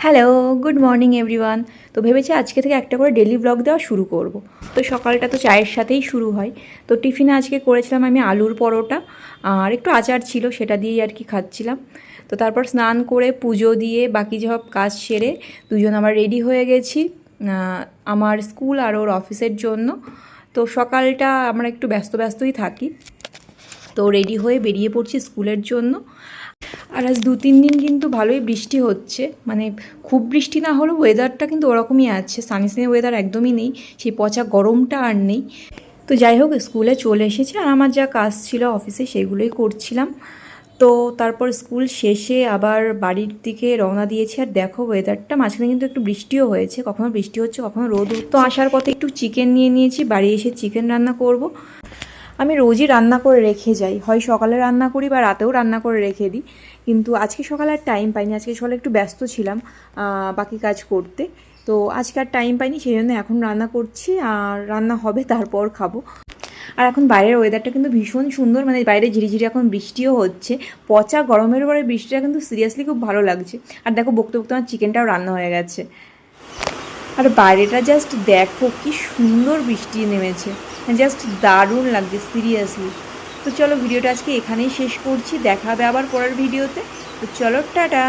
Hello, good morning everyone. তো ভেবেছি আজকে থেকে একটা করে ডেলি ব্লগ দেওয়া শুরু করব। তো সকালটা তো চায়ের সাথেই শুরু হয়। তো টিফিনে আজকে করেছিলাম আমি আলুর পরোটা আর একটু আচার ছিল, সেটা দিয়েই আর কি খাচ্ছিলাম। তো তারপর স্নান করে পুজো দিয়ে বাকি সব কাজ সেরে দুজন আবার রেডি হয়ে গেছি আমার স্কুল আর ওর অফিসের জন্য। তো সকালটা আমরা একটু ব্যস্ত ব্যস্তই থাকি। তো রেডি হয়ে বেরিয়ে পড়ছি স্কুলের জন্য। আর আজ 2-3 দিন কিন্তু ভালোই বৃষ্টি হচ্ছে, মানে খুব বৃষ্টি না হলেও ওয়েদারটা কিন্তু ওরকমই আছে, সানি সানি ওয়েদার একদমই নেই, সেই পচা গরমটা আর নেই। তো যাই হোক, স্কুলে চলে এসেছি আর আমার যা কাজ ছিল অফিসে সেগুলোই করছিলাম। তো তারপর স্কুল শেষে আবার বাড়ির দিকে রওনা দিয়েছি। আর দেখো ওয়েদারটা, মাঝখানে কিন্তু একটু বৃষ্টিও হয়েছে, কখনো বৃষ্টি হচ্ছে কখনো রোদ। তো আসার পথে একটু চিকেন নিয়ে নিয়েছি, বাড়ি এসে চিকেন রান্না করব। আমি রোজই রান্না করে রেখে যাই, হয় সকালে রান্না করি বা রাতেও রান্না করে রেখে দিই, কিন্তু আজকে সকালে আর টাইম পাইনি। আজকে সকালে একটু ব্যস্ত ছিলাম বাকি কাজ করতে, তো আজকে আর টাইম পাইনি, সেই জন্য এখন রান্না করছি আর রান্না হবে তারপর খাবো। আর এখন বাইরের ওয়েদারটা কিন্তু ভীষণ সুন্দর, মানে বাইরে ঝিরিঝিরি এখন বৃষ্টিও হচ্ছে। পচা গরমের পরে বৃষ্টিটা কিন্তু সিরিয়াসলি খুব ভালো লাগছে। আর দেখো বকতে বকতে আমার চিকেনটাও রান্না হয়ে গেছে। আর বাইরেটা জাস্ট দেখো কি সুন্দর বৃষ্টি নেমেছে, জাস্ট দারুণ লাগছে সিরিয়াসলি। তো চলো ভিডিওটা আজকে এখানেই শেষ করছি, দেখা হবে আবার পরের ভিডিওতে। তো চলো টাটা।